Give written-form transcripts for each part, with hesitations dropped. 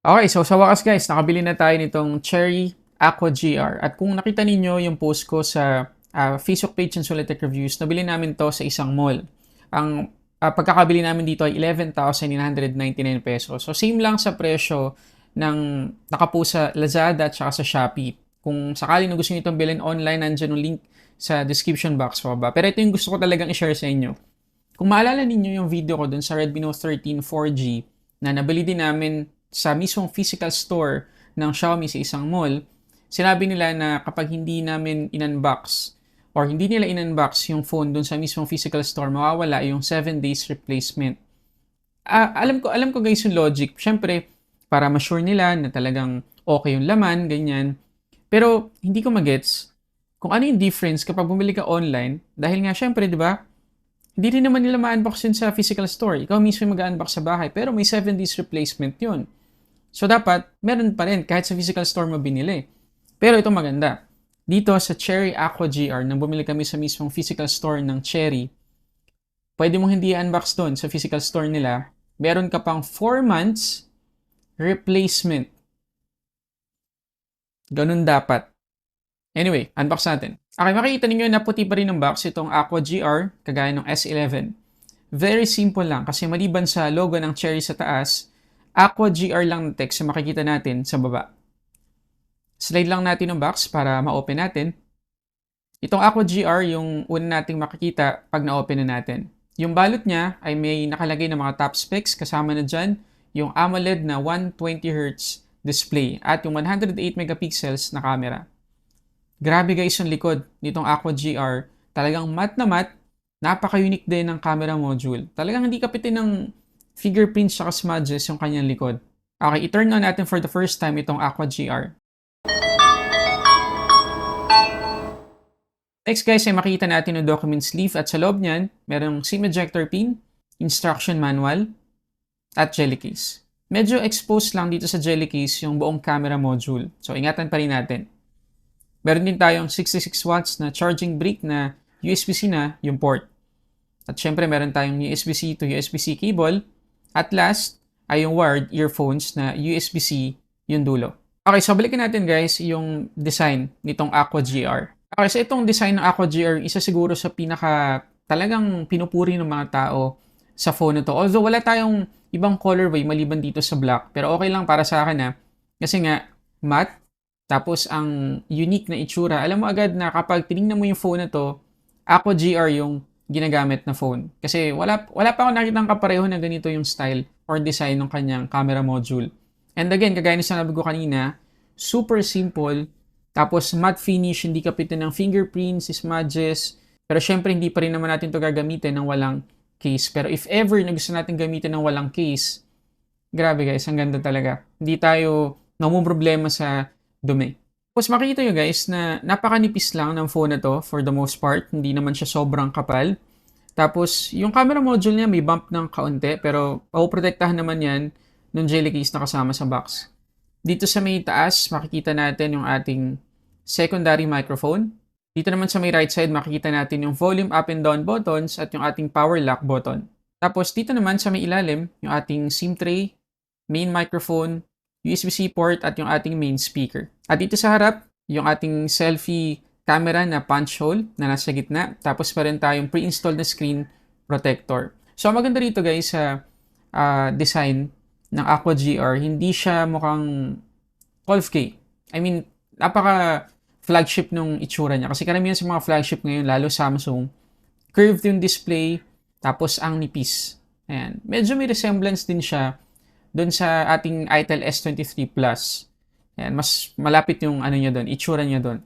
Okay, so sa wakas guys, nakabili na tayo nitong Cherry Aqua GR. At kung nakita ninyo yung post ko sa Facebook page ng Solitech Reviews, nabili namin to sa isang mall. Ang pagkakabili namin dito ay 11,999 pesos. So same lang sa presyo ng nakapost sa Lazada at saka sa Shopee. Kung sakali na gusto niyo itong bilhin online, nandiyan yung link sa description box pa ba. Pero ito yung gusto ko talagang i-share sa inyo. Kung maalala ninyo yung video ko dun sa Redmi Note 13 4G na nabili din namin sa mismong physical store ng Xiaomi sa isang mall, sinabi nila na kapag hindi namin in-unbox or hindi nila in-unbox yung phone dun sa mismong physical store, mawawala yung 7 days replacement. Alam ko guys yung logic. Siyempre, para ma-sure nila na talagang okay yung laman, ganyan. Pero hindi ko magets kung ano yung difference kapag bumili ka online dahil nga syempre, di ba? Hindi rin naman nila ma-unbox yun sa physical store. Ikaw mismo yung mag-unbox sa bahay. Pero may 7 days replacement yun. So, dapat, meron pa rin kahit sa physical store mo binili. Pero ito maganda. Dito sa Cherry Aqua GR, nang bumili kami sa mismong physical store ng Cherry, pwede mong hindi unbox doon sa physical store nila. Meron ka pang 4 months replacement. Ganun dapat. Anyway, unbox natin. Okay, makikita ninyo na puti pa rin ng box itong Aqua GR, kagaya ng S11. Very simple lang kasi maliban sa logo ng Cherry sa taas, Aqua GR lang na text yung makikita natin sa baba. Slide lang natin yung box para ma-open natin. Itong Aqua GR yung una nating makikita pag na-open na natin. Yung balot niya ay may nakalagay na mga top specs, kasama na dyan yung AMOLED na 120Hz display at yung 108 megapixels na camera. Grabe guys yung likod nitong Aqua GR. Talagang matte na matte. Napaka-unique din ng camera module. Talagang hindi kapitin ng fingerprints at smudges yung kanyang likod. Okay, i-turn on natin for the first time itong Aqua GR. Next guys ay makita natin yung document sleeve at sa loob niyan, merong SIM ejector pin, instruction manual, at jelly case. Medyo exposed lang dito sa jelly case yung buong camera module. So ingatan pa rin natin. Meron din tayong 66 watts na charging brick na USB-C na yung port. At syempre meron tayong USB-C to USB-C cable. At last ay yung wired earphones na USB-C yung dulo. Okay, so balikan natin guys yung design nitong Aqua GR. Okay, so itong design ng Aqua GR, isa siguro sa pinaka talagang pinupuri ng mga tao sa phone na to. Although wala tayong ibang colorway maliban dito sa black. Pero okay lang para sa akin na. Kasi nga, matte. Tapos, ang unique na itsura. Alam mo agad na kapag tinignan mo yung phone na to, Aqua GR yung ginagamit na phone. Kasi wala pa ako nakitang kapareho na ganito yung style or design ng kanyang camera module. And again, kagaya na sinabi ko kanina, super simple. Tapos, matte finish, hindi kapitan ng fingerprints, smudges. Pero syempre, hindi pa rin naman natin to gagamitin ng walang case. Pero if ever na gusto natin gamitin ng walang case, grabe guys, ang ganda talaga. Hindi tayo namumroblema sa dumi. Tapos makikita nyo guys na napakanipis lang ng phone na to for the most part. Hindi naman siya sobrang kapal. Tapos yung camera module niya may bump ng kaunti pero papoprotektahan naman yan ng jelly case na kasama sa box. Dito sa may taas makikita natin yung ating secondary microphone. Dito naman sa may right side makikita natin yung volume up and down buttons at yung ating power lock button. Tapos dito naman sa may ilalim yung ating SIM tray, main microphone, USB-C port at yung ating main speaker. At dito sa harap, yung ating selfie camera na punch hole na nasa gitna. Tapos pa rin tayong pre-installed na screen protector. So maganda rito guys sa design ng Aqua GR. Hindi siya mukhang 12K. I mean, napaka flagship nung itsura niya. Kasi karamihan sa mga flagship ngayon, lalo Samsung, curved yung display, tapos ang nipis. Ayan. Medyo may resemblance din siya doon sa ating Itel S23 Plus. Ayan, mas malapit yung ano niya doon, itsura niya doon.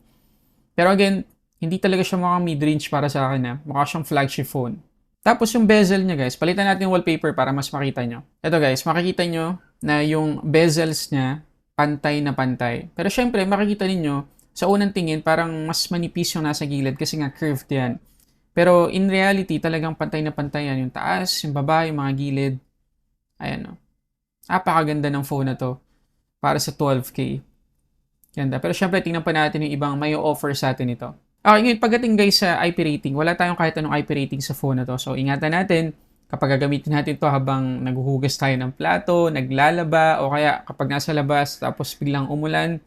Pero again, hindi talaga siya mukhang mid-range para sa akin. Mukha siyang flagship phone. Tapos yung bezel niya guys, palitan natin yung wallpaper para mas makita nyo. Ito guys, makikita nyo na yung bezels niya pantay na pantay. Pero syempre, makikita ninyo sa unang tingin parang mas manipis yung nasa gilid kasi nga curved yan. Pero in reality, talagang pantay na pantay yan. Yung taas, yung baba, yung mga gilid. Ayan o. Napakaganda ng phone na to para sa 12K. Ganda. Pero syempre, tingnan pa natin yung ibang may offer sa atin ito. Okay, ngayon, pagdating guys sa IP rating, wala tayong kahit anong IP rating sa phone na to. So, ingatan natin Kapag gagamitin natin to habang naghuhugas tayo ng plato, naglalaba, o kaya kapag nasa labas tapos biglang umulan,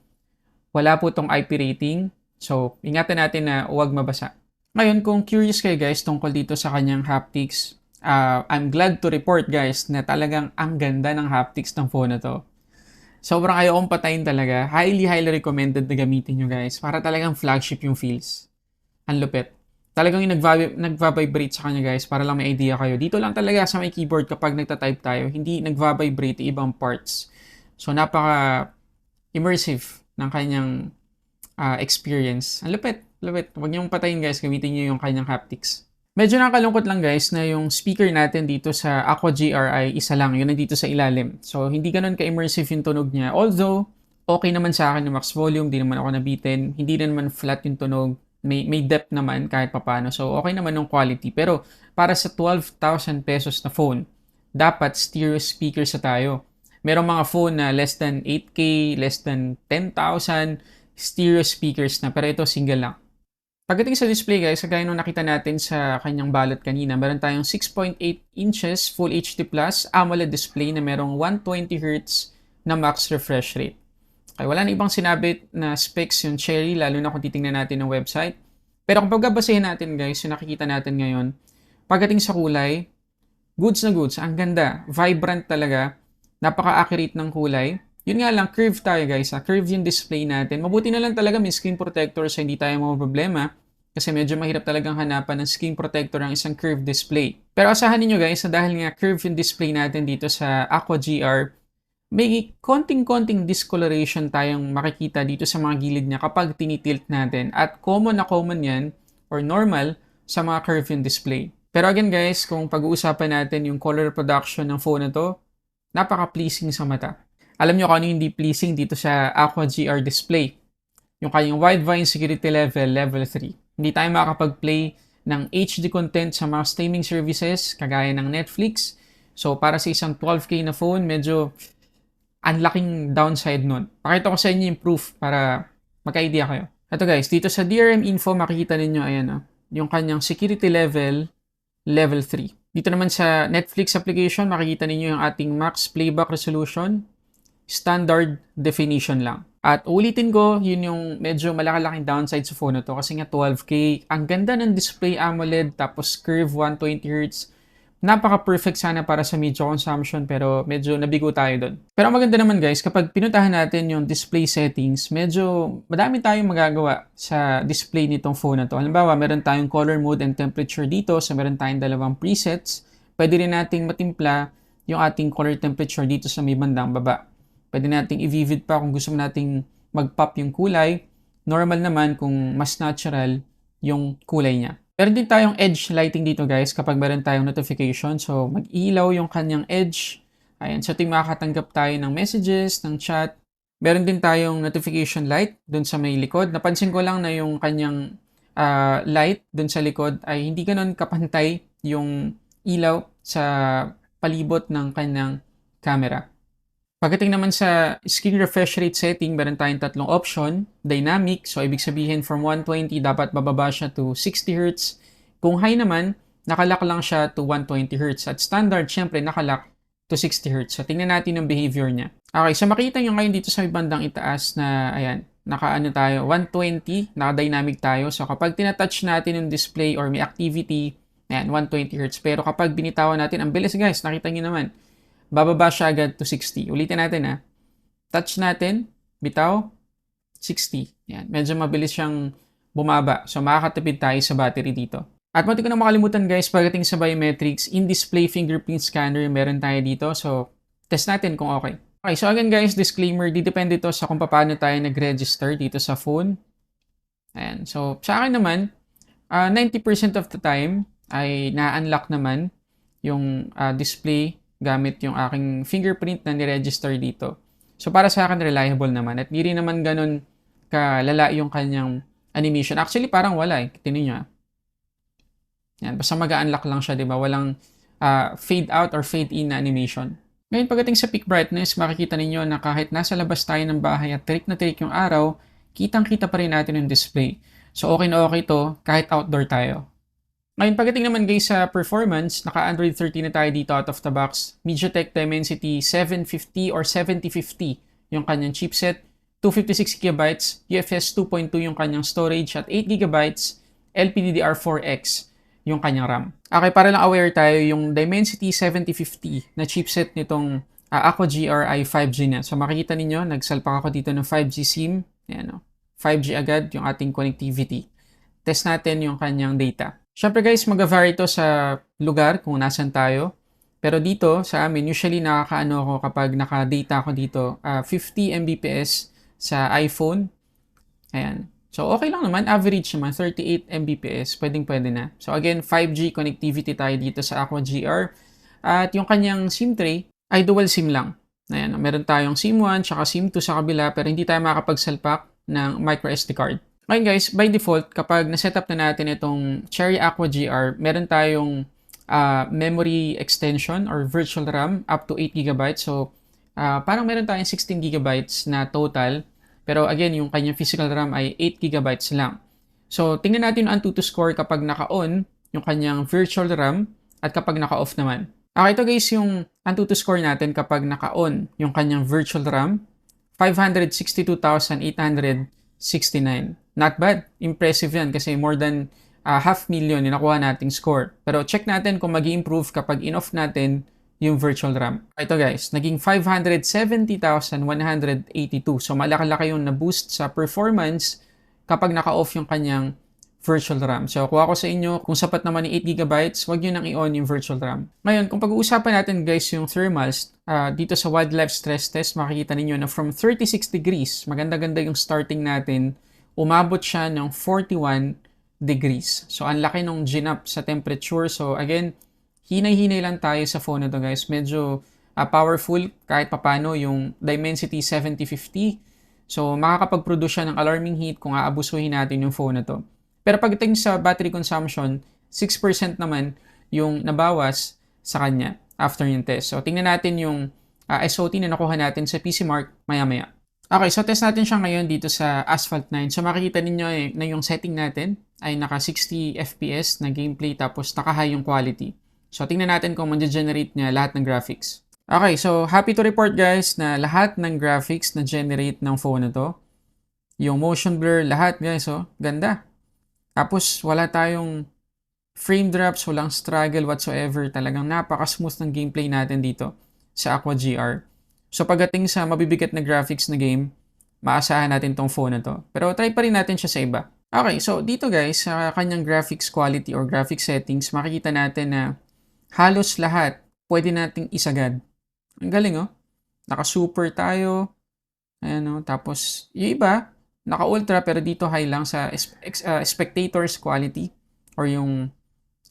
wala po tong IP rating. So, ingatan natin na huwag mabasa. Ngayon, kung curious kayo guys tungkol dito sa kanyang haptics, I'm glad to report guys na talagang ang ganda ng haptics ng phone na to. Sobrang ayaw kong patayin talaga. Highly recommended na gamitin nyo guys para talagang flagship yung feels. Ang lupit. Talagang yung nagva-vibrate sa kanya guys para lang may idea kayo. Dito lang talaga sa may keyboard kapag nagta-type tayo, hindi nagva-vibrate ibang parts. So, napaka immersive ng kanyang experience. Ang lupit. Huwag niyong patayin guys, gamitin niyo yung kanyang haptics. Medyo nakakalungkot lang guys na yung speaker natin dito sa Aqua GRI isa lang, yun nandito sa ilalim. So hindi ganun ka-immersive yung tunog niya. Although, okay naman sa akin yung max volume, di naman ako nabitin, hindi naman flat yung tunog, may depth naman kahit papano. So okay naman yung quality. Pero para sa 12,000 pesos na phone, dapat stereo speaker sa tayo. Merong mga phone na less than 8K, less than 10,000, stereo speakers na. Pero ito single lang. Pagdating sa display guys, kagaya nung nakita natin sa kanyang balot kanina, meron tayong 6.8 inches Full HD Plus AMOLED display na merong 120Hz na max refresh rate. Okay, wala na ibang sinabit na specs yung Cherry, lalo na kung titingnan natin ng website. Pero kung pagbabasehin natin guys, yung nakikita natin ngayon, pagdating sa kulay, goods na goods, ang ganda, vibrant talaga, napaka-accurate ng kulay. Yun nga lang, curve tayo guys. Curve yung display natin. Mabuti na lang talaga may screen protector so hindi tayo mga problema. Kasi medyo mahirap talagang hanapan ng screen protector ang isang curved display. Pero asahan niyo guys na dahil nga curve yung display natin dito sa Aqua GR, may konting-konting discoloration tayong makikita dito sa mga gilid niya kapag tinitilt natin. At common na common yan, or normal, sa mga curve yung display. Pero again guys, kung pag-uusapan natin yung color production ng phone na to, napaka-pleasing sa mata. Alam nyo kung ano yung hindi pleasing dito sa Aqua GR display. Yung kanyang Widevine Security Level, Level 3. Hindi tayo makakapag-play ng HD content sa mga streaming services kagaya ng Netflix. So, para sa isang 12K na phone, medyo ang laking downside nun. Pakita ko sa inyo yung proof para magka-idea kayo. Ito guys, dito sa DRM info, makikita ninyo, ayan yung kanyang Security Level, Level 3. Dito naman sa Netflix application, makikita ninyo yung ating max playback resolution, standard definition lang. At ulitin ko, yun yung medyo malaki-laking downside sa phone na to kasi nga 12K. Ang ganda ng display AMOLED tapos curve 120Hz. Napaka-perfect sana para sa media consumption pero medyo nabigo tayo doon. Pero maganda naman guys, kapag pinuntahan natin yung display settings, medyo madami tayong magagawa sa display nitong phone na to. Halimbawa, meron tayong color mode and temperature dito. So meron tayong dalawang presets. Pwede rin nating matimpla yung ating color temperature dito sa may bandang baba. Pwede nating i-vivid pa kung gusto nating mag-pop yung kulay. Normal naman kung mas natural yung kulay niya. Meron din tayong edge lighting dito guys kapag meron tayong notification. So mag-ilaw yung kanyang edge. Ayan, so ting makakatanggap tayo ng messages, ng chat. Meron din tayong notification light dun sa may likod. Napansin ko lang na yung kanyang light dun sa likod ay hindi ganun kapantay yung ilaw sa palibot ng kanyang camera. Pagdating naman sa screen refresh rate setting, meron tayong tatlong option. Dynamic, so ibig sabihin from 120 dapat bababa siya to 60Hz. Kung high naman, nakalock lang siya to 120Hz. At standard, syempre, nakalock to 60Hz. So tingnan natin yung behavior niya. Okay, so makita nyo ngayon dito sa bandang itaas na, ayan, naka-ano tayo, 120, naka-dynamic tayo. So kapag tinatouch natin yung display or may activity, ayan, 120Hz. Pero kapag binitawan natin, ang bilis guys, nakita nyo naman, bababa siya agad to 60. Ulitin natin touch natin, bitaw, 60. Yan. Medyo mabilis siyang bumaba. So makakatipid tayo sa battery dito. At mati ko na makalimutan guys, pagdating sa biometrics, in-display fingerprint scanner meron tayo dito. So test natin kung okay. Okay, so again guys, disclaimer, didepende to sa kung paano tayo nag-register dito sa phone. Ayan. So sa akin naman, 90% of the time ay na-unlock naman yung display gamit yung aking fingerprint na niregister dito. So, para sa akin, reliable naman. At di rin naman ganun kalala yung kanyang animation. Actually, parang wala eh. Tingnan nyo. Yan, basta mag-unlock lang siya, di ba? Walang fade out or fade in na animation. Ngayon, pagdating sa peak brightness, makikita ninyo na kahit nasa labas tayo ng bahay at tirik na tirik yung araw, kitang-kita pa rin natin yung display. So, okay na okay to kahit outdoor tayo. Ngayon, pagdating naman guys sa performance, naka-Android 13 na tayo dito out of the box. MediaTek Dimensity 750 or 7050 yung kanyang chipset. 256GB, UFS 2.2 yung kanyang storage at 8GB LPDDR4X yung kanyang RAM. Okay, para lang aware tayo, yung Dimensity 7050 na chipset nitong Aqua GRi 5G na. So makikita ninyo, nagsalpak ako dito ng 5G SIM. Ayan, 5G agad yung ating connectivity. Test natin yung kanyang data. Siyempre guys, mag-vary ito sa lugar kung nasan tayo. Pero dito sa amin, usually nakakaano ako kapag naka-data ako dito, 50 Mbps sa iPhone. Ayan. So okay lang naman, average naman, 38 Mbps, pwedeng-pwede na. So again, 5G connectivity tayo dito sa Aqua GR. At yung kanyang SIM tray ay dual SIM lang. Ayan, meron tayong SIM 1 tsaka SIM 2 sa kabila pero hindi tayo makakapagsalpak ng microSD card. Ngayon guys, by default, kapag nasetup na natin itong Cherry Aqua GR, meron tayong memory extension or virtual RAM up to 8GB. So, parang meron tayong 16GB na total. Pero again, yung kanyang physical RAM ay 8GB lang. So, tingnan natin yung Antutu score kapag naka-on yung kanyang virtual RAM at kapag naka-off naman. Okay, ito guys yung Antutu score natin kapag naka-on yung kanyang virtual RAM. 562,869. Not bad. Impressive yan kasi more than 500,000 yung nakuha nating score. Pero check natin kung mag-i-improve kapag in-off natin yung virtual RAM. Ito guys, naging 570,182. So malaki-laki yung na-boost sa performance kapag naka-off yung kanyang virtual RAM. So kuha ko sa inyo, kung sapat naman ni 8GB, wag nyo nang i-on yung virtual RAM. Ngayon, kung pag-uusapan natin guys yung thermals, dito sa wildlife stress test, makikita ninyo na from 36 degrees, maganda-ganda yung starting natin, umabot siya ng 41 degrees. So, ang laki nung ginap sa temperature. So, again, hinay-hinay lang tayo sa phone na to guys. Medyo powerful kahit papano yung Dimensity 7050. So, makakapag-produce siya ng alarming heat kung aabusuhin natin yung phone na to. Pero pagdating sa battery consumption, 6% naman yung nabawas sa kanya after yung test. So, tingnan natin yung SOT na nakuha natin sa PCMark maya-maya. Okay, so test natin siya ngayon dito sa Asphalt 9. So makikita ninyo na yung setting natin ay naka 60 FPS na gameplay tapos naka-high yung quality. So tingnan natin kung ma-generate niya lahat ng graphics. Okay, so happy to report guys na lahat ng graphics na generate ng phone na to. Yung motion blur, lahat guys, oh, ganda. Tapos wala tayong frame drops, walang struggle whatsoever. Talagang napaka-smooth ng gameplay natin dito sa Aqua GR. So pagdating sa mabibigat na graphics na game, maasahan natin tong phone na to. Pero try pa rin natin siya sa iba. Okay, so dito guys, sa kanyang graphics quality or graphics settings, makikita natin na halos lahat pwede nating isagad. Ang galing oh. Naka-super tayo. Ayan oh. Tapos yung iba, naka-ultra pero dito high lang sa spectators quality or yung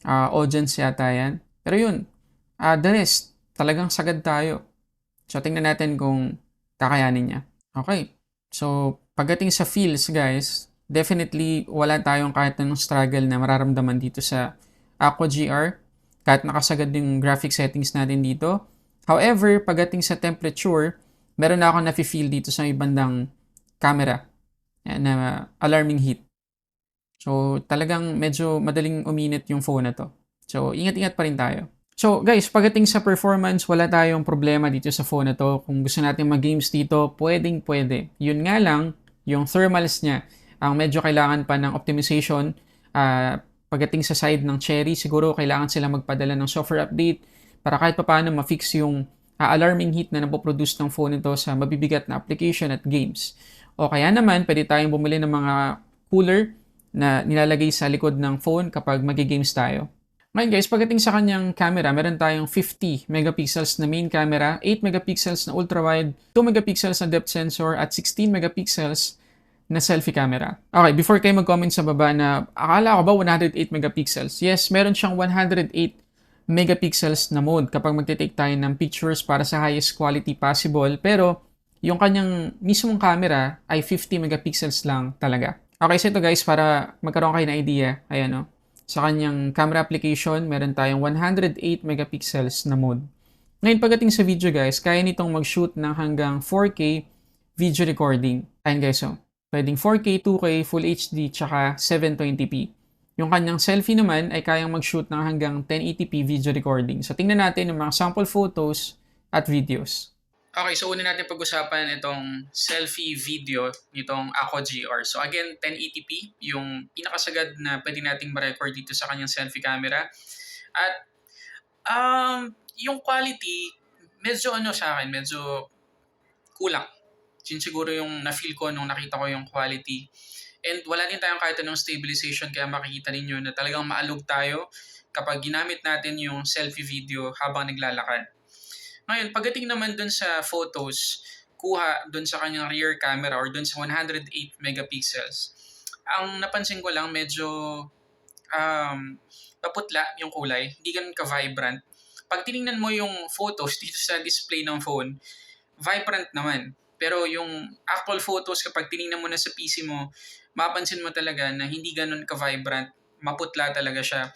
audience yata yan. Pero yun, the rest, talagang sagad tayo. So, tingnan natin kung kakayanin niya. Okay. So, pagdating sa feels, guys, definitely wala tayong kahit anong struggle na mararamdaman dito sa Aqua GR. Kahit nakasagad yung graphic settings natin dito. However, pagdating sa temperature, meron na ako nafe-feel dito sa ibandang camera na alarming heat. So, talagang medyo madaling uminit yung phone na to. So, ingat-ingat pa rin tayo. So guys, pagdating sa performance, wala tayong problema dito sa phone na to. Kung gusto natin mag-games dito, pwedeng-pwede. Yun nga lang, yung thermals niya, ang medyo kailangan pa ng optimization. Pagdating sa side ng Cherry, siguro kailangan sila magpadala ng software update para kahit papaano ma-fix yung alarming heat na napoproduce ng phone nito sa mabibigat na application at games. O kaya naman, pwede tayong bumili ng mga cooler na nilalagay sa likod ng phone kapag mag-games tayo. Ngayon guys, pagdating sa kanyang camera, meron tayong 50 megapixels na main camera, 8 megapixels na ultra-wide, 2 megapixels na depth sensor, at 16 megapixels na selfie camera. Okay, before kayo mag-comment sa baba na akala ko ba 108 megapixels? Yes, meron siyang 108 megapixels na mode kapag magte-take tayo ng pictures para sa highest quality possible. Pero yung kanyang mismong camera ay 50 megapixels lang talaga. Okay, so ito guys, para magkaroon kayo ng idea, ayan o. Sa kanyang camera application, meron tayong 108 megapixels na mode. Ngayon, pagdating sa video guys, kaya nitong mag-shoot ng hanggang 4K video recording. Ayan guys, so, pwedeng 4K, 2K, Full HD, tsaka 720p. Yung kanyang selfie naman ay kayang mag-shoot ng hanggang 1080p video recording. So tingnan natin yung mga sample photos at videos. Okay, so una natin pag-usapan itong selfie video nitong Aqua GR. So again, 1080p, yung pinakasagad na pwede nating ma-record dito sa kanyang selfie camera. At yung quality, medyo sa akin, medyo kulang. Yun siguro yung na-feel ko nung nakita ko yung quality. And wala din tayong kahit anong stabilization, kaya makikita ninyo na talagang maalog tayo kapag ginamit natin yung selfie video habang naglalakad. Ngayon, pagdating naman dun sa photos, kuha dun sa kanyang rear camera or dun sa 108 megapixels, ang napansin ko lang medyo paputla yung kulay, hindi ganun ka-vibrant. Pag tinignan mo yung photos dito sa display ng phone, vibrant naman. Pero yung actual photos, kapag tinignan mo na sa PC mo, mapansin mo talaga na hindi ganun ka-vibrant, maputla talaga siya.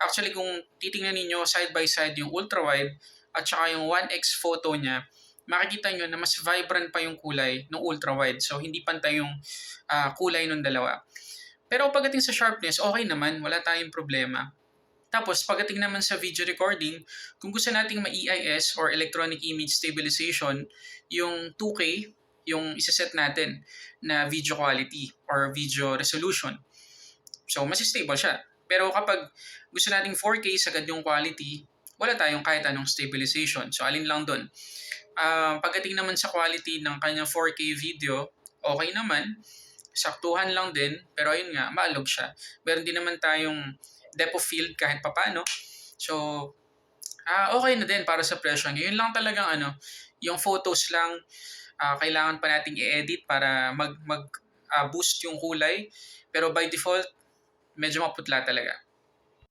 Actually, kung titingnan ninyo side by side yung ultra-wide at saka yung 1x photo niya, makikita nyo na mas vibrant pa yung kulay ng ultra-wide. So, hindi pantay yung kulay ng dalawa. Pero pagdating sa sharpness, okay naman, wala tayong problema. Tapos, pagdating naman sa video recording, kung gusto nating ma-EIS or Electronic Image Stabilization, yung 2K, yung isaset natin na video quality or video resolution. So, mas stable siya. Pero kapag gusto nating 4K sagad yung quality, wala tayong kahit anong stabilization. So, alin lang dun. Pagdating naman sa quality ng kanyang 4K video, okay naman. Saktuhan lang din. Pero ayun nga, maalog siya. Meron din naman tayong depth of field kahit papano. So, okay na din para sa presyo niya. Yun lang talagang yung photos lang, kailangan pa nating i-edit para boost yung kulay. Pero by default, medyo maputla talaga.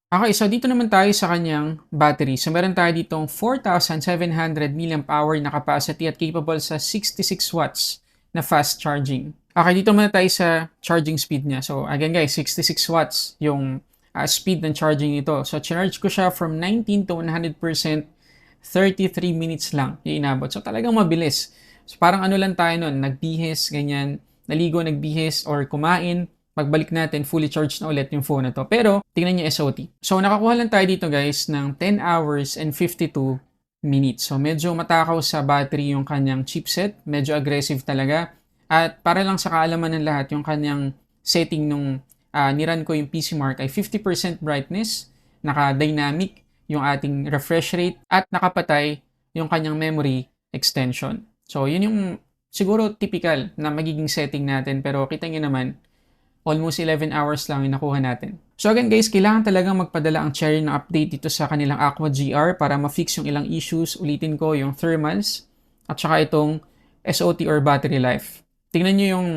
Okay, so dito naman tayo sa kanyang battery. So meron tayo ditong 4,700 mAh na capacity at capable sa 66 watts na fast charging. Okay, dito muna tayo sa charging speed niya. So again guys, 66 watts yung speed ng charging nito. So charge ko siya from 19 to 100%, 33 minutes lang yung inabot. So talagang mabilis. So parang lang tayo nun, nagbihis, ganyan, naligo, nagbihis, or kumain, pagbalik natin, fully charged na ulit yung phone na to. Pero, tingnan nyo SOT. So, nakakuha lang tayo dito guys ng 10 hours and 52 minutes. So, medyo matakaw sa battery yung kanyang chipset. Medyo aggressive talaga. At para lang sa kaalaman ng lahat, yung kanyang setting nung niran ko yung PC Mark ay 50% brightness, naka-dynamic yung ating refresh rate, at nakapatay yung kanyang memory extension. So, yun yung siguro typical na magiging setting natin. Pero kita nyo naman, almost 11 hours lang yung nakuha natin. So again guys, kailangan talagang magpadala ang Cherry ng update dito sa kanilang Aqua GR para ma-fix yung ilang issues. Ulitin ko, yung thermals at saka itong SOT or battery life. Tingnan nyo yung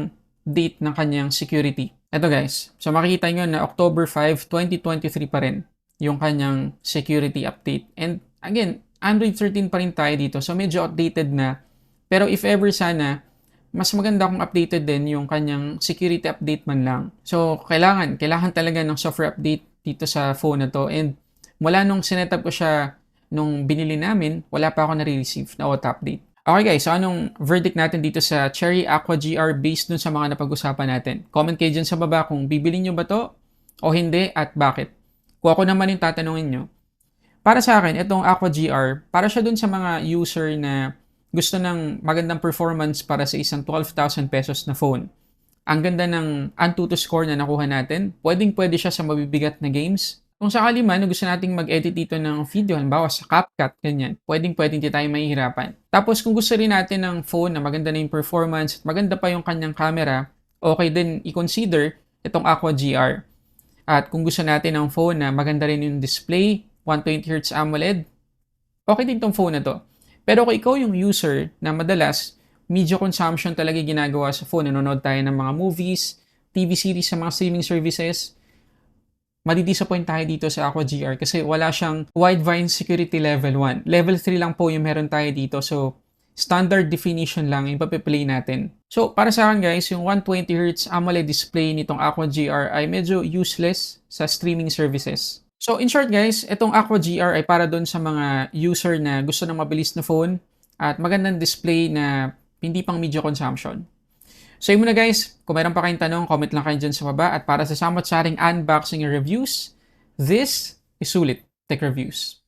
date ng kanyang security. Ito guys, so makikita nyo na October 5, 2023 pa rin yung kanyang security update. And again, Android 13 pa rin tayo dito, so medyo outdated na. Pero if ever sana, mas maganda kung updated din yung kanyang security update man lang. So, kailangan talaga ng software update dito sa phone na to. And mula nung sinetup ko siya nung binili namin, wala pa ako nare-receive na auto update. Okay guys, so anong verdict natin dito sa Cherry Aqua GR based dun sa mga napag-usapan natin? Comment kayo dyan sa baba kung bibili nyo ba to o hindi at bakit. Kung ako naman yung tatanungin nyo. Para sa akin, itong Aqua GR, para siya dun sa mga user na gusto ng magandang performance para sa isang 12,000 pesos na phone. Ang ganda ng Antutu score na nakuha natin. Pwedeng-pwede siya sa mabibigat na games. Kung sakali man gusto nating mag-edit dito ng video, halimbawa sa CapCut, ganyan, pwedeng-pwede hindi tayo mahihirapan. Tapos kung gusto rin natin ng phone na maganda na yung performance, maganda pa yung kanyang camera, okay din i-consider itong Aqua GR. At kung gusto natin ng phone na maganda rin yung display, 120Hz AMOLED, okay din tong phone na to. Pero kung ikaw yung user na madalas, media consumption talaga ginagawa sa phone, nanonood tayo ng mga movies, TV series sa mga streaming services, madidisappoint tayo dito sa Aqua GR kasi wala siyang Widevine Security Level 1. Level 3 lang po yung meron tayo dito. So, standard definition lang yung papiplay natin. So, para sa akin guys, yung 120Hz AMOLED display nitong Aqua GR ay medyo useless sa streaming services. So, in short guys, itong Aqua GR ay para doon sa mga user na gusto ng mabilis na phone at magandang display na hindi pang media consumption. So yun muna guys, kung meron pa kayong tanong, comment lang kayo dyan sa baba. At para sa samot-saring unboxing and reviews, this is Sulit Tech Reviews.